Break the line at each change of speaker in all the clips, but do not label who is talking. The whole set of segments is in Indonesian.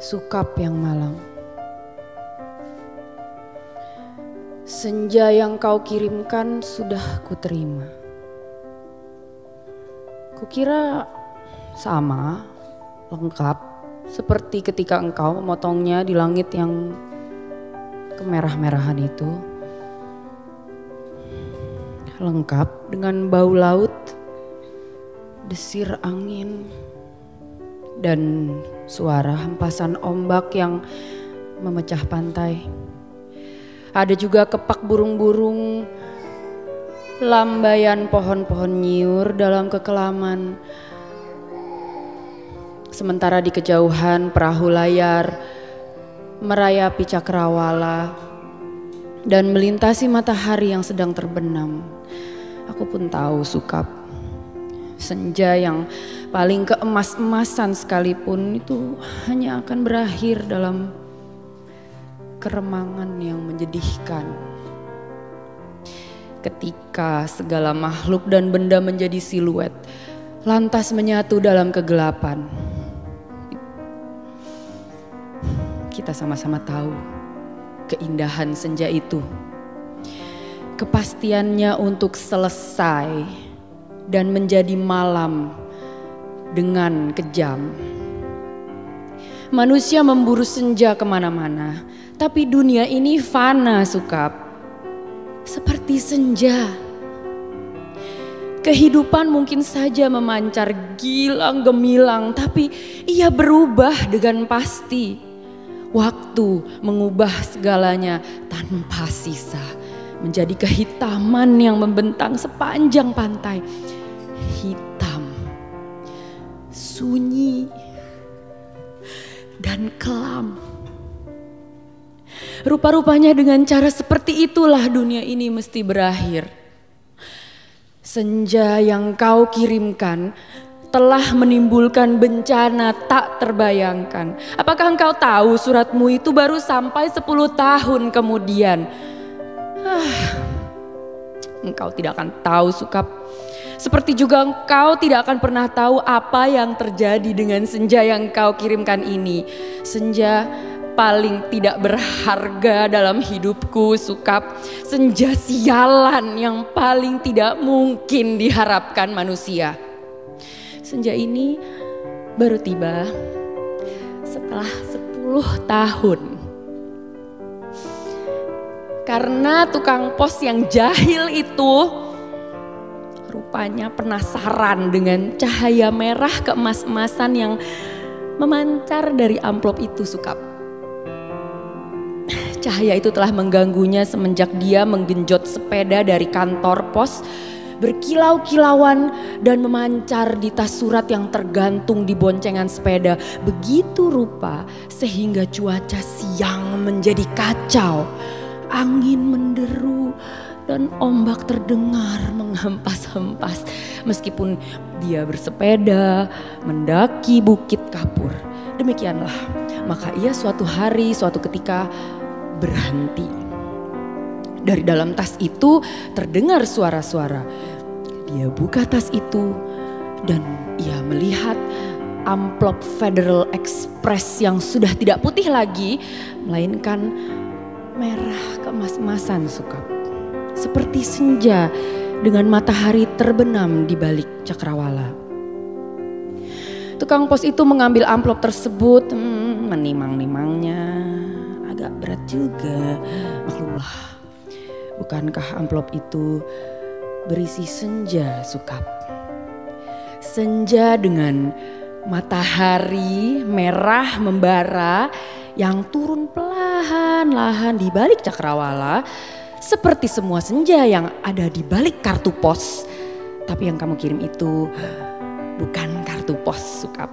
Sukap yang malang. Senja yang kau kirimkan sudah kuterima. Kukira sama, lengkap, seperti ketika engkau memotongnya di langit yang kemerah-merahan itu. Lengkap dengan bau laut, desir angin, dan suara hempasan ombak yang memecah pantai. Ada juga kepak burung-burung, lambaian pohon-pohon nyiur dalam kekelaman. Sementara di kejauhan perahu layar merayapi cakrawala dan melintasi matahari yang sedang terbenam. Aku pun tahu Sukap, senja yang paling keemas-emasan sekalipun itu hanya akan berakhir dalam keremangan yang menyedihkan. Ketika segala makhluk dan benda menjadi siluet, lantas menyatu dalam kegelapan. Kita sama-sama tahu keindahan senja itu. Kepastiannya untuk selesai dan menjadi malam dengan kejam. Manusia memburu senja kemana-mana, tapi dunia ini fana Sukap. Seperti senja. Kehidupan mungkin saja memancar gilang gemilang, tapi ia berubah dengan pasti. Waktu mengubah segalanya tanpa sisa, menjadi kehitaman yang membentang sepanjang pantai. Hitam, sunyi, dan kelam. Rupa-rupanya dengan cara seperti itulah dunia ini mesti berakhir. Senja yang kau kirimkan telah menimbulkan bencana tak terbayangkan. Apakah engkau tahu suratmu itu baru sampai 10 tahun kemudian? Engkau tidak akan tahu Sukap. Seperti juga engkau tidak akan pernah tahu apa yang terjadi dengan senja yang kau kirimkan ini. Senja paling tidak berharga dalam hidupku Sukap. Senja sialan yang paling tidak mungkin diharapkan manusia. Senja ini baru tiba setelah 10 tahun. Karena tukang pos yang jahil itu rupanya penasaran dengan cahaya merah keemas-emasan yang memancar dari amplop itu Sukap. Cahaya itu telah mengganggunya semenjak dia menggenjot sepeda dari kantor pos, berkilau-kilauan dan memancar di tas surat yang tergantung di boncengan sepeda. Begitu rupa sehingga cuaca siang menjadi kacau. Angin menderu dan ombak terdengar menghempas-hempas meskipun dia bersepeda mendaki Bukit Kapur. Demikianlah, maka ia suatu hari, suatu ketika berhenti. Dari dalam tas itu terdengar suara-suara. Dia buka tas itu dan ia melihat amplop Federal Express yang sudah tidak putih lagi, melainkan merah keemas-emasan Sukap. Seperti senja dengan matahari terbenam di balik cakrawala. Tukang pos itu mengambil amplop tersebut, menimang-nimangnya. Agak berat juga, maklumlah. Bukankah amplop itu berisi senja Sukap? Senja dengan matahari merah membara yang turun perlahan-lahan di balik cakrawala. Seperti semua senja yang ada di balik kartu pos. Tapi yang kamu kirim itu bukan kartu pos Sukap.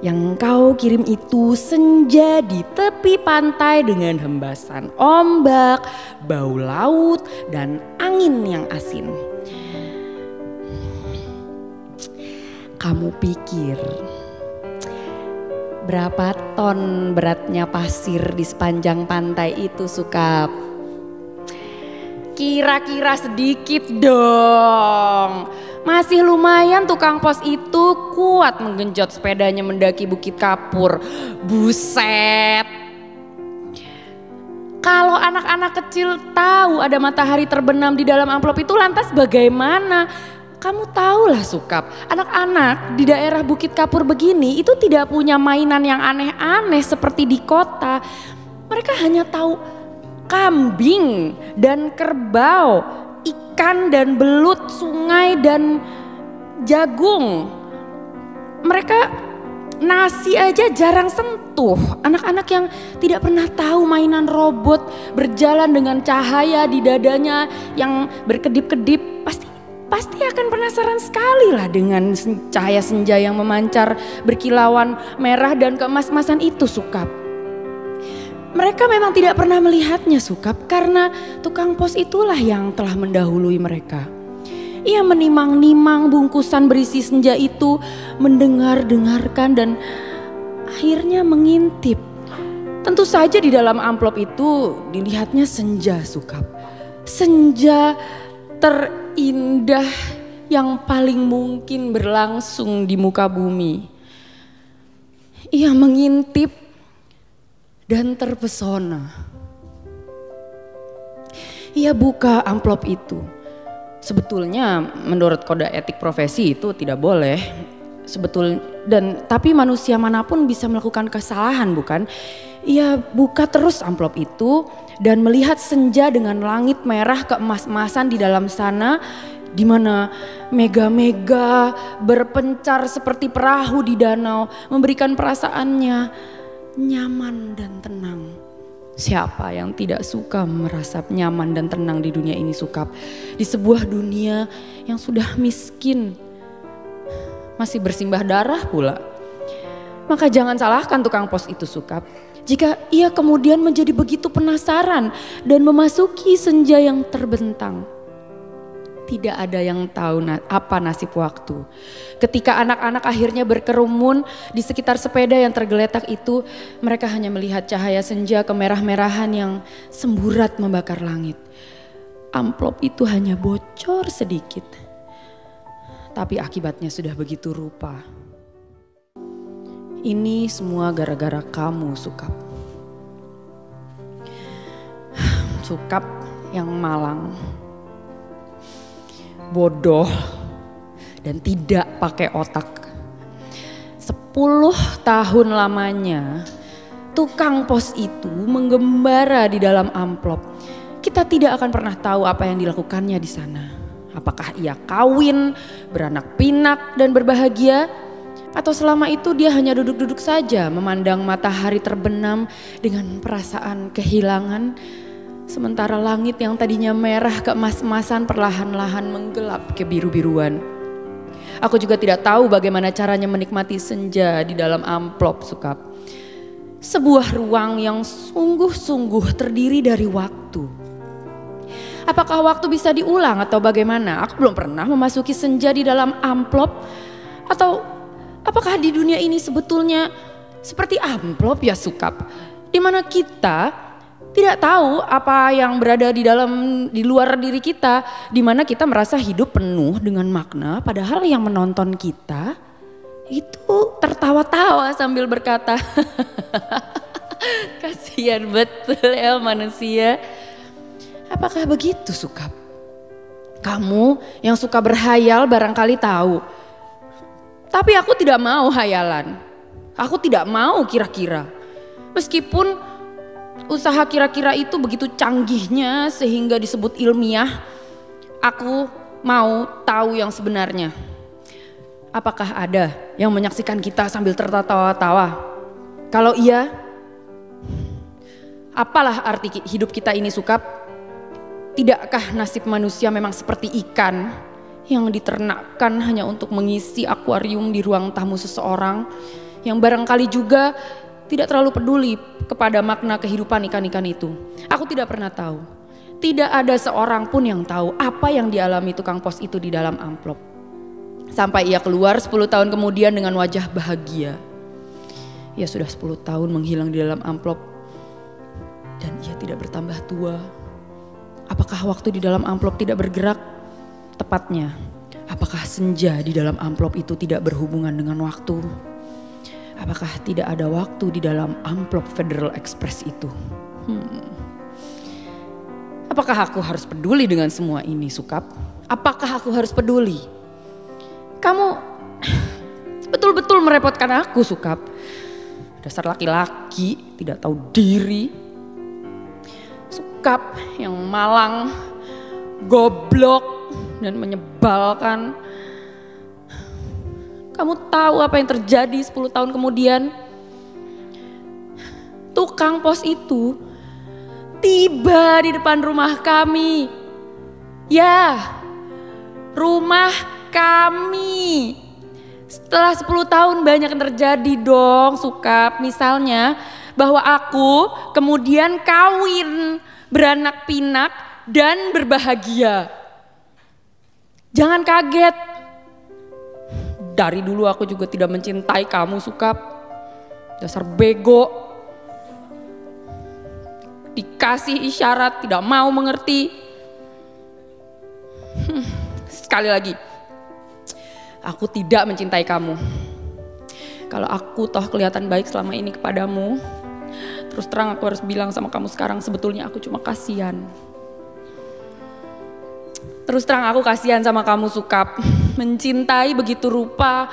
Yang kau kirim itu senja di tepi pantai dengan hembasan ombak, bau laut, dan angin yang asin. Kamu pikir berapa ton beratnya pasir di sepanjang pantai itu Sukap? Kira-kira sedikit dong. Masih lumayan tukang pos itu kuat menggenjot sepedanya mendaki Bukit Kapur. Buset. Kalau anak-anak kecil tahu ada matahari terbenam di dalam amplop itu lantas bagaimana? Kamu tahulah Sukap, anak-anak di daerah Bukit Kapur begini itu tidak punya mainan yang aneh-aneh seperti di kota. Mereka hanya tahu kambing dan kerbau, ikan dan belut, sungai dan jagung. Mereka nasi aja jarang sentuh. Anak-anak yang tidak pernah tahu mainan robot berjalan dengan cahaya di dadanya yang berkedip-kedip pasti akan penasaran sekali lah dengan cahaya senja yang memancar berkilauan merah dan keemas-emasan itu Sukap. Mereka memang tidak pernah melihatnya Sukap karena tukang pos itulah yang telah mendahului mereka. Ia menimang-nimang bungkusan berisi senja itu, mendengar-dengarkan dan akhirnya mengintip. Tentu saja di dalam amplop itu dilihatnya senja Sukap. Senja terindah yang paling mungkin berlangsung di muka bumi. Ia mengintip dan terpesona. Ia buka amplop itu. Sebetulnya menurut kode etik profesi itu tidak boleh. Tapi manusia manapun bisa melakukan kesalahan bukan? Ia buka terus amplop itu dan melihat senja dengan langit merah keemas-emasan di dalam sana, di mana mega-mega berpencar seperti perahu di danau, memberikan perasaannya nyaman dan tenang. Siapa yang tidak suka merasa nyaman dan tenang di dunia ini Sukap? Di sebuah dunia yang sudah miskin, masih bersimbah darah pula. Maka jangan salahkan tukang pos itu Sukap. Jika ia kemudian menjadi begitu penasaran dan memasuki senja yang terbentang. Tidak ada yang tahu apa nasib waktu. Ketika anak-anak akhirnya berkerumun di sekitar sepeda yang tergeletak itu, mereka hanya melihat cahaya senja kemerah-merahan yang semburat membakar langit. Amplop itu hanya bocor sedikit. Tapi akibatnya sudah begitu rupa. Ini semua gara-gara kamu Sukap. Sukap yang malang, bodoh dan tidak pakai otak. 10 tahun lamanya tukang pos itu menggembara di dalam amplop. Kita tidak akan pernah tahu apa yang dilakukannya di sana. Apakah ia kawin, beranak pinak dan berbahagia? Atau selama itu dia hanya duduk-duduk saja memandang matahari terbenam dengan perasaan kehilangan. Sementara langit yang tadinya merah keemas-emasan perlahan-lahan menggelap kebiru-biruan. Aku juga tidak tahu bagaimana caranya menikmati senja di dalam amplop Sukap. Sebuah ruang yang sungguh-sungguh terdiri dari waktu. Apakah waktu bisa diulang atau bagaimana? Aku belum pernah memasuki senja di dalam amplop. Atau apakah di dunia ini sebetulnya seperti amplop ya Sukap? Di mana kita tidak tahu apa yang berada di luar diri kita, di mana kita merasa hidup penuh dengan makna, padahal yang menonton kita itu tertawa-tawa sambil berkata, kasihan betul ya manusia. Apakah begitu Sukap? Kamu yang suka berhayal barangkali tahu, tapi aku tidak mau hayalan, aku tidak mau kira-kira, meskipun usaha kira-kira itu begitu canggihnya sehingga disebut ilmiah. Aku mau tahu yang sebenarnya. Apakah ada yang menyaksikan kita sambil tertawa-tawa? Kalau iya, apalah arti hidup kita ini Sukap? Tidakkah nasib manusia memang seperti ikan yang diternakkan hanya untuk mengisi akuarium di ruang tamu seseorang, yang barangkali juga tidak terlalu peduli kepada makna kehidupan ikan-ikan itu. Aku tidak pernah tahu. Tidak ada seorang pun yang tahu apa yang dialami tukang pos itu di dalam amplop. Sampai ia keluar 10 tahun kemudian dengan wajah bahagia. Ia sudah 10 tahun menghilang di dalam amplop dan ia tidak bertambah tua. Apakah waktu di dalam amplop tidak bergerak? Tepatnya, Apakah senja di dalam amplop itu tidak berhubungan dengan waktu? Apakah tidak ada waktu di dalam amplop Federal Express itu? Apakah aku harus peduli dengan semua ini, Sukap? Apakah aku harus peduli? Kamu betul-betul merepotkan aku, Sukap. Dasar laki-laki tidak tahu diri. Sukap yang malang, goblok, dan menyebalkan. Kamu tahu apa yang terjadi 10 tahun kemudian? Tukang pos itu tiba di depan rumah kami. Ya, rumah kami. Setelah 10 tahun banyak yang terjadi dong, Sukap. Misalnya bahwa aku kemudian kawin, beranak pinak, dan berbahagia. Jangan kaget. Dari dulu aku juga tidak mencintai kamu, Sukap. Dasar bego. Dikasih isyarat tidak mau mengerti. Sekali lagi, aku tidak mencintai kamu. Kalau aku toh kelihatan baik selama ini kepadamu, terus terang aku harus bilang sama kamu sekarang, sebetulnya aku cuma kasihan. Terus terang aku kasihan sama kamu, Sukap. Mencintai begitu rupa,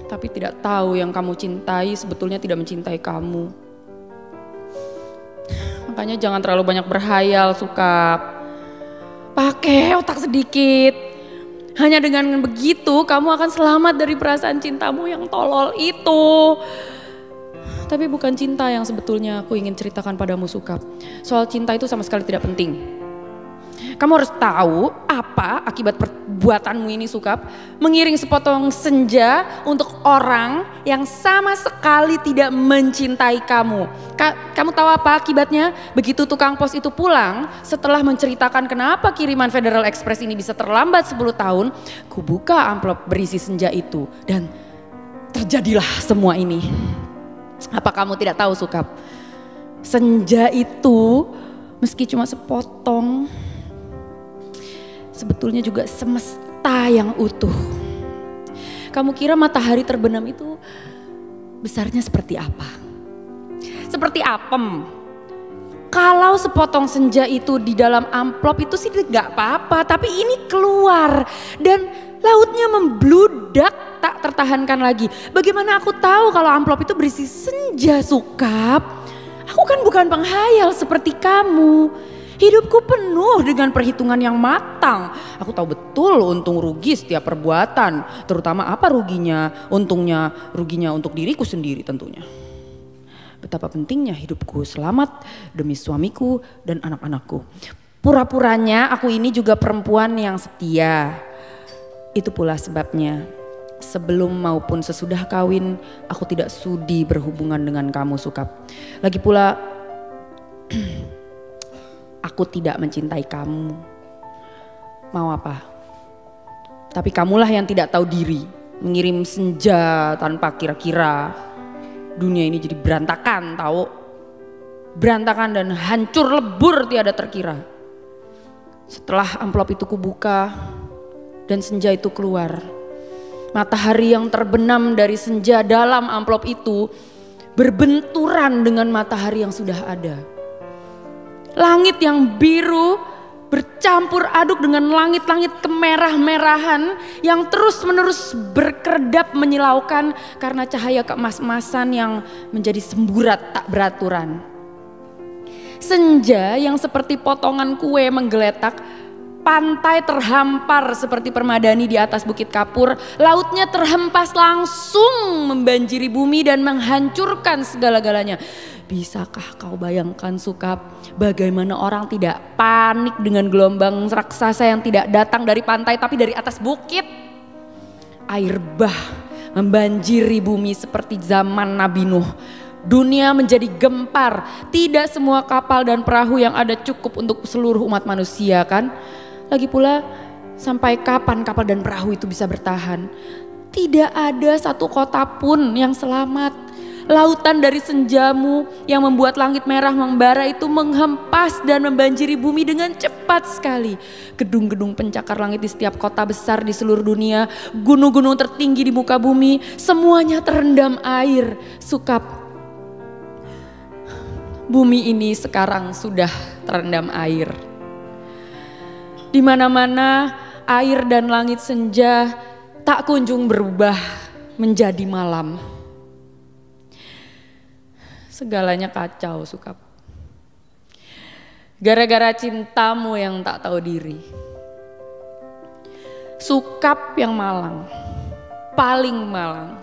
tapi tidak tahu yang kamu cintai sebetulnya tidak mencintai kamu. Makanya jangan terlalu banyak berhayal, Sukap. Pakai otak sedikit. Hanya dengan begitu kamu akan selamat dari perasaan cintamu yang tolol itu. Tapi bukan cinta yang sebetulnya aku ingin ceritakan padamu, Sukap. Soal cinta itu sama sekali tidak penting. Kamu harus tahu apa akibat perbuatanmu ini, Sukap. Mengiring sepotong senja untuk orang yang sama sekali tidak mencintai kamu. Kamu tahu apa akibatnya? Begitu tukang pos itu pulang, setelah menceritakan kenapa kiriman Federal Express ini bisa terlambat 10 tahun, ku buka amplop berisi senja itu dan terjadilah semua ini. Apa kamu tidak tahu, Sukap? Senja itu meski cuma sepotong, sebetulnya juga semesta yang utuh. Kamu kira matahari terbenam itu besarnya seperti apa? Seperti apem. Kalau sepotong senja itu di dalam amplop itu sih gak apa-apa, tapi ini keluar dan lautnya membludak tak tertahankan lagi. Bagaimana aku tahu kalau amplop itu berisi senja, Sukap? Aku kan bukan penghayal seperti kamu. Hidupku penuh dengan perhitungan yang matang. Aku tahu betul untung rugi setiap perbuatan. Terutama apa ruginya, untungnya, ruginya untuk diriku sendiri tentunya. Betapa pentingnya hidupku selamat demi suamiku dan anak-anakku. Pura-puranya aku ini juga perempuan yang setia. Itu pula sebabnya sebelum maupun sesudah kawin aku tidak sudi berhubungan dengan kamu, Sukap. Lagi pula aku tidak mencintai kamu. Mau apa? Tapi kamulah yang tidak tahu diri, mengirim senja tanpa kira-kira. Dunia ini jadi berantakan, tahu? Berantakan dan hancur lebur tiada terkira. Setelah amplop itu kubuka dan senja itu keluar, matahari yang terbenam dari senja dalam amplop itu berbenturan dengan matahari yang sudah ada. Langit yang biru bercampur aduk dengan langit-langit kemerah-merahan yang terus-menerus berkedap menyilaukan karena cahaya keemas-emasan yang menjadi semburat tak beraturan. Senja yang seperti potongan kue menggeletak, pantai terhampar seperti permadani di atas Bukit Kapur, lautnya terhempas langsung membanjiri bumi dan menghancurkan segala-galanya. Bisakah kau bayangkan, Sukap, bagaimana orang tidak panik dengan gelombang raksasa yang tidak datang dari pantai tapi dari atas bukit? Air bah membanjiri bumi seperti zaman Nabi Nuh. Dunia menjadi gempar, tidak semua kapal dan perahu yang ada cukup untuk seluruh umat manusia, kan? Lagi pula sampai kapan kapal dan perahu itu bisa bertahan? Tidak ada satu kota pun yang selamat. Lautan dari senjamu yang membuat langit merah membara itu menghempas dan membanjiri bumi dengan cepat sekali. Gedung-gedung pencakar langit di setiap kota besar di seluruh dunia, gunung-gunung tertinggi di muka bumi, semuanya terendam air. Sukap, bumi ini sekarang sudah terendam air. Di mana-mana air dan langit senja tak kunjung berubah menjadi malam. Segalanya kacau, Sukap. Gara-gara cintamu yang tak tahu diri. Sukap yang malang, paling malang,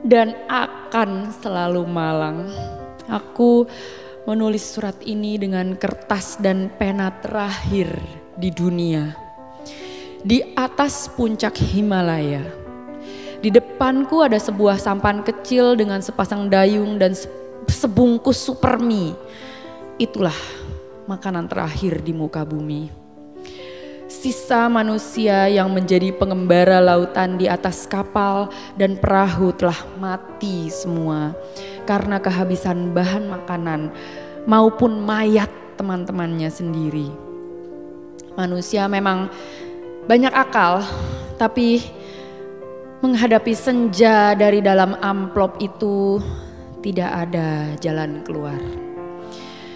dan akan selalu malang. Aku menulis surat ini dengan kertas dan pena terakhir di dunia. Di atas puncak Himalaya. Di depanku ada sebuah sampan kecil dengan sepasang dayung dan sebungkus supermi. Itulah makanan terakhir di muka bumi. Sisa manusia yang menjadi pengembara lautan di atas kapal dan perahu telah mati semua karena kehabisan bahan makanan maupun mayat teman-temannya sendiri. Manusia memang banyak akal, tapi menghadapi senja dari dalam amplop itu tidak ada jalan keluar.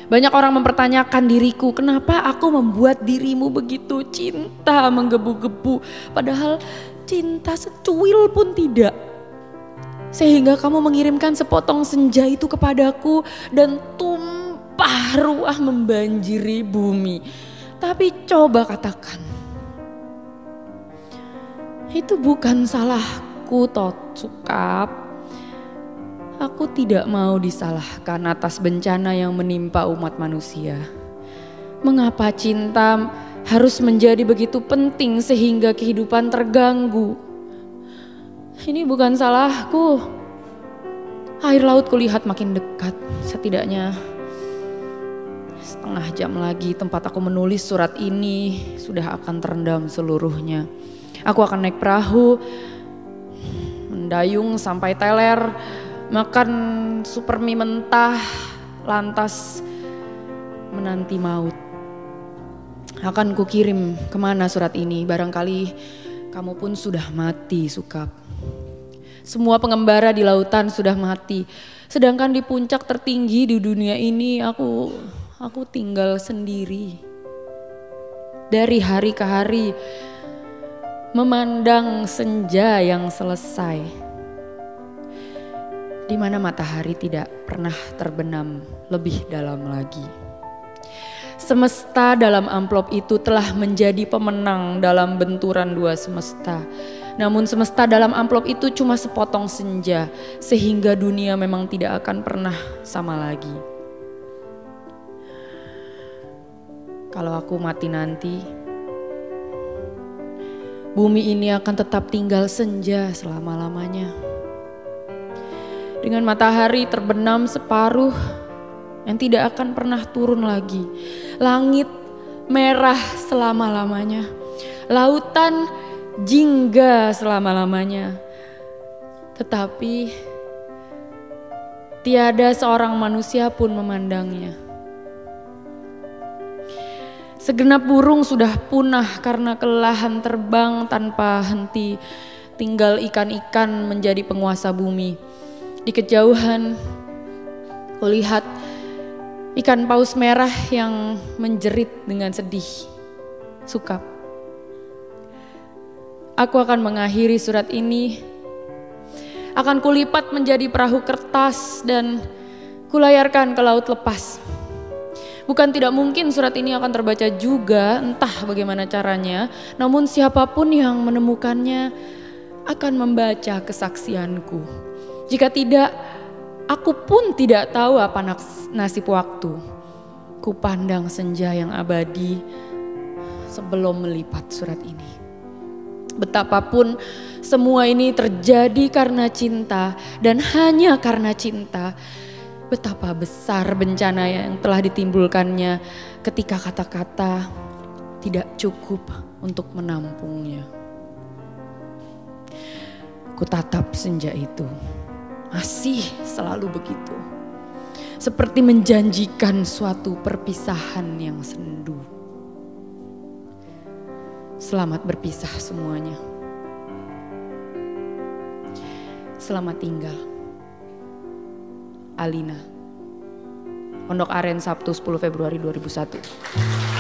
Banyak orang mempertanyakan diriku, kenapa aku membuat dirimu begitu cinta menggebu-gebu, padahal cinta secuil pun tidak. Sehingga kamu mengirimkan sepotong senja itu kepadaku dan tumpah ruah membanjiri bumi. Tapi coba katakan, itu bukan salahku, Sukap. Aku tidak mau disalahkan atas bencana yang menimpa umat manusia. Mengapa cinta harus menjadi begitu penting sehingga kehidupan terganggu? Ini bukan salahku. Air laut kulihat makin dekat. Setidaknya setengah jam lagi tempat aku menulis surat ini sudah akan terendam seluruhnya. Aku akan naik perahu, mendayung sampai teler, makan supermi mentah, lantas menanti maut. Akan kukirim kemana surat ini, barangkali kamu pun sudah mati, Sukap. Semua pengembara di lautan sudah mati, sedangkan di puncak tertinggi di dunia ini aku tinggal sendiri. Dari hari ke hari memandang senja yang selesai, di mana matahari tidak pernah terbenam lebih dalam lagi. Semesta dalam amplop itu telah menjadi pemenang dalam benturan dua semesta. Namun semesta dalam amplop itu cuma sepotong senja, sehingga dunia memang tidak akan pernah sama lagi. Kalau aku mati nanti, bumi ini akan tetap tinggal senja selama-lamanya. Dengan matahari terbenam separuh yang tidak akan pernah turun lagi. Langit merah selama-lamanya. Lautan jingga selama-lamanya. Tetapi tiada seorang manusia pun memandangnya. Segenap burung sudah punah karena kelelahan terbang tanpa henti. Tinggal ikan-ikan menjadi penguasa bumi. Di kejauhan kulihat ikan paus merah yang menjerit dengan sedih. Sukap. Aku akan mengakhiri surat ini. Akan kulipat menjadi perahu kertas dan kulayarkan ke laut lepas. Bukan tidak mungkin surat ini akan terbaca juga, entah bagaimana caranya. Namun siapapun yang menemukannya akan membaca kesaksianku. Jika tidak, aku pun tidak tahu apa nasib waktu. Kupandang senja yang abadi sebelum melipat surat ini. Betapapun semua ini terjadi karena cinta dan hanya karena cinta. Betapa besar bencana yang telah ditimbulkannya ketika kata-kata tidak cukup untuk menampungnya. Kutatap senja itu Masih selalu begitu. Seperti menjanjikan suatu perpisahan yang sendu. Selamat berpisah semuanya. Selamat tinggal. Alina. Pondok Aren, Sabtu 10 Februari 2001.